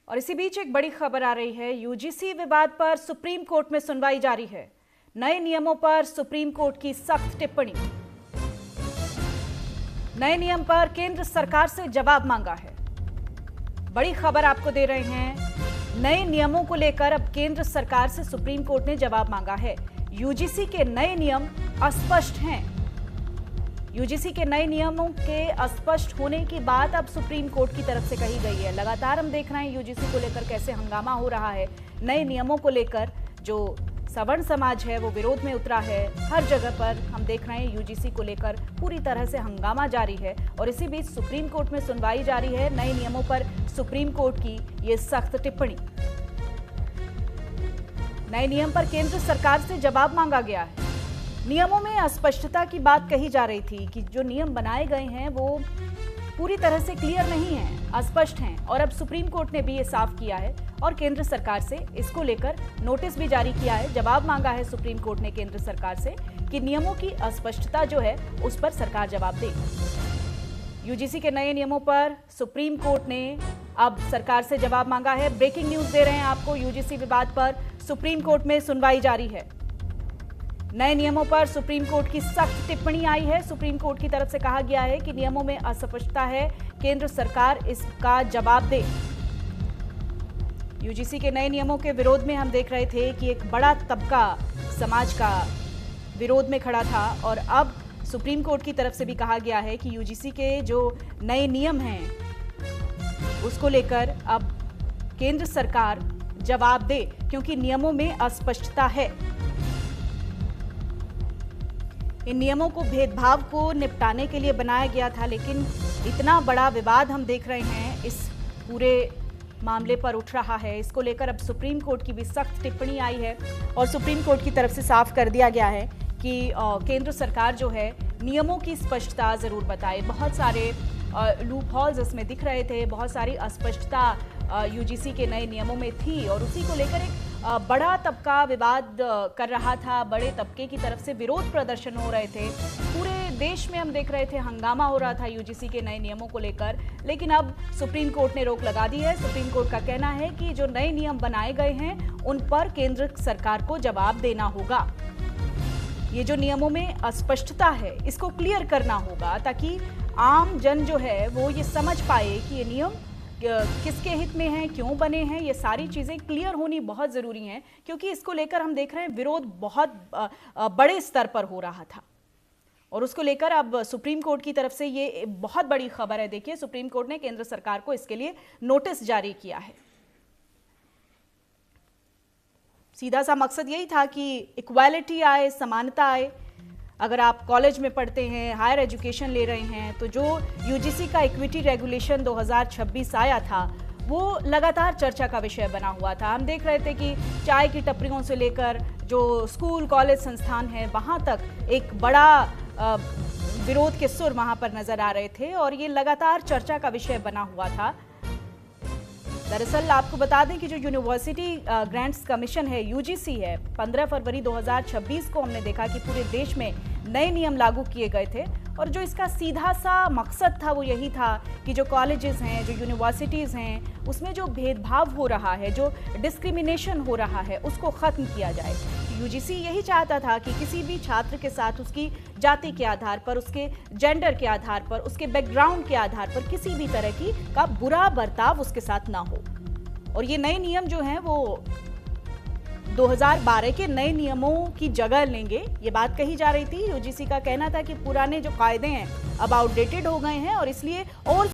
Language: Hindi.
और इसी बीच एक बड़ी खबर आ रही है। यूजीसी विवाद पर सुप्रीम कोर्ट में सुनवाई जारी है। नए नियमों पर सुप्रीम कोर्ट की सख्त टिप्पणी। नए नियम पर केंद्र सरकार से जवाब मांगा है। बड़ी खबर आपको दे रहे हैं। नए नियमों को लेकर अब केंद्र सरकार से सुप्रीम कोर्ट ने जवाब मांगा है। यूजीसी के नए नियम अस्पष्ट हैं। यूजीसी के नए नियमों के अस्पष्ट होने की बात अब सुप्रीम कोर्ट की तरफ से कही गई है। लगातार हम देख रहे हैं यूजीसी को लेकर कैसे हंगामा हो रहा है। नए नियमों को लेकर जो सवर्ण समाज है वो विरोध में उतरा है। हर जगह पर हम देख रहे हैं यूजीसी को लेकर पूरी तरह से हंगामा जारी है। और इसी बीच सुप्रीम कोर्ट में सुनवाई जारी है। नए नियमों पर सुप्रीम कोर्ट की ये सख्त टिप्पणी। नए नियम पर केंद्र सरकार से जवाब मांगा गया है। नियमों में अस्पष्टता की बात कही जा रही थी कि जो नियम बनाए गए हैं वो पूरी तरह से क्लियर नहीं है, अस्पष्ट हैं। और अब सुप्रीम कोर्ट ने भी ये साफ किया है और केंद्र सरकार से इसको लेकर नोटिस भी जारी किया है। जवाब मांगा है सुप्रीम कोर्ट ने केंद्र सरकार से कि नियमों की अस्पष्टता जो है उस पर सरकार जवाब दे। यूजीसी के नए नियमों पर सुप्रीम कोर्ट ने अब सरकार से जवाब मांगा है। ब्रेकिंग न्यूज दे रहे हैं आपको। यूजीसी विवाद पर सुप्रीम कोर्ट में सुनवाई जारी है। नए नियमों पर सुप्रीम कोर्ट की सख्त टिप्पणी आई है। सुप्रीम कोर्ट की तरफ से कहा गया है कि नियमों में अस्पष्टता है, केंद्र सरकार इसका जवाब दे। यूजीसी के नए नियमों के विरोध में हम देख रहे थे कि एक बड़ा तबका समाज का विरोध में खड़ा था और अब सुप्रीम कोर्ट की तरफ से भी कहा गया है कि यूजीसी के जो नए नियम हैं उसको लेकर अब केंद्र सरकार जवाब दे, क्योंकि नियमों में अस्पष्टता है। इन नियमों को भेदभाव को निपटाने के लिए बनाया गया था, लेकिन इतना बड़ा विवाद हम देख रहे हैं इस पूरे मामले पर उठ रहा है। इसको लेकर अब सुप्रीम कोर्ट की भी सख्त टिप्पणी आई है और सुप्रीम कोर्ट की तरफ से साफ कर दिया गया है कि केंद्र सरकार जो है नियमों की स्पष्टता जरूर बताए। बहुत सारे लूप हॉल्स इसमें दिख रहे थे, बहुत सारी अस्पष्टता यूजीसी के नए नियमों में थी और उसी को लेकर एक बड़ा तबका विवाद कर रहा था। बड़े तबके की तरफ से विरोध प्रदर्शन हो रहे थे। पूरे देश में हम देख रहे थे हंगामा हो रहा था यूजीसी के नए नियमों को लेकर, लेकिन अब सुप्रीम कोर्ट ने रोक लगा दी है। सुप्रीम कोर्ट का कहना है कि जो नए नियम बनाए गए हैं उन पर केंद्र सरकार को जवाब देना होगा। ये जो नियमों में अस्पष्टता है इसको क्लियर करना होगा ताकि आम जन जो है वो ये समझ पाए कि ये नियम किसके हित में हैं, क्यों बने हैं। ये सारी चीज़ें क्लियर होनी बहुत ज़रूरी हैं, क्योंकि इसको लेकर हम देख रहे हैं विरोध बहुत बड़े स्तर पर हो रहा था और उसको लेकर अब सुप्रीम कोर्ट की तरफ से ये बहुत बड़ी खबर है। देखिए, सुप्रीम कोर्ट ने केंद्र सरकार को इसके लिए नोटिस जारी किया है। सीधा सा मकसद यही था कि इक्वालिटी आए, समानता आए। अगर आप कॉलेज में पढ़ते हैं, हायर एजुकेशन ले रहे हैं, तो जो यूजीसी का इक्विटी रेगुलेशन 2026 आया था वो लगातार चर्चा का विषय बना हुआ था। हम देख रहे थे कि चाय की टपरियों से लेकर जो स्कूल कॉलेज संस्थान है वहाँ तक एक बड़ा विरोध के सुर वहाँ पर नजर आ रहे थे और ये लगातार चर्चा का विषय बना हुआ था। दरअसल आपको बता दें कि जो यूनिवर्सिटी ग्रांट्स कमीशन है, यूजीसी है, 15 फरवरी 2026 को हमने देखा कि पूरे देश में नए नियम लागू किए गए थे और जो इसका सीधा सा मकसद था वो यही था कि जो कॉलेजेस हैं, जो यूनिवर्सिटीज़ हैं, उसमें जो भेदभाव हो रहा है, जो डिस्क्रिमिनेशन हो रहा है, उसको ख़त्म किया जाए। यूजीसी यही चाहता था कि किसी भी छात्र के साथ उसकी जाति के आधार पर, उसके जेंडर के आधार पर, उसके बैकग्राउंड के आधार पर किसी भी तरह की का बुरा बर्ताव उसके साथ ना हो। और ये नए नियम जो हैं वो 2012 के नए नियमों की जगह लेंगे, ये बात कही जा रही थी। यूजीसी का कहना था कि पुराने जो कायदे हैं अब आउटडेटेड हो गए हैं और इसलिए और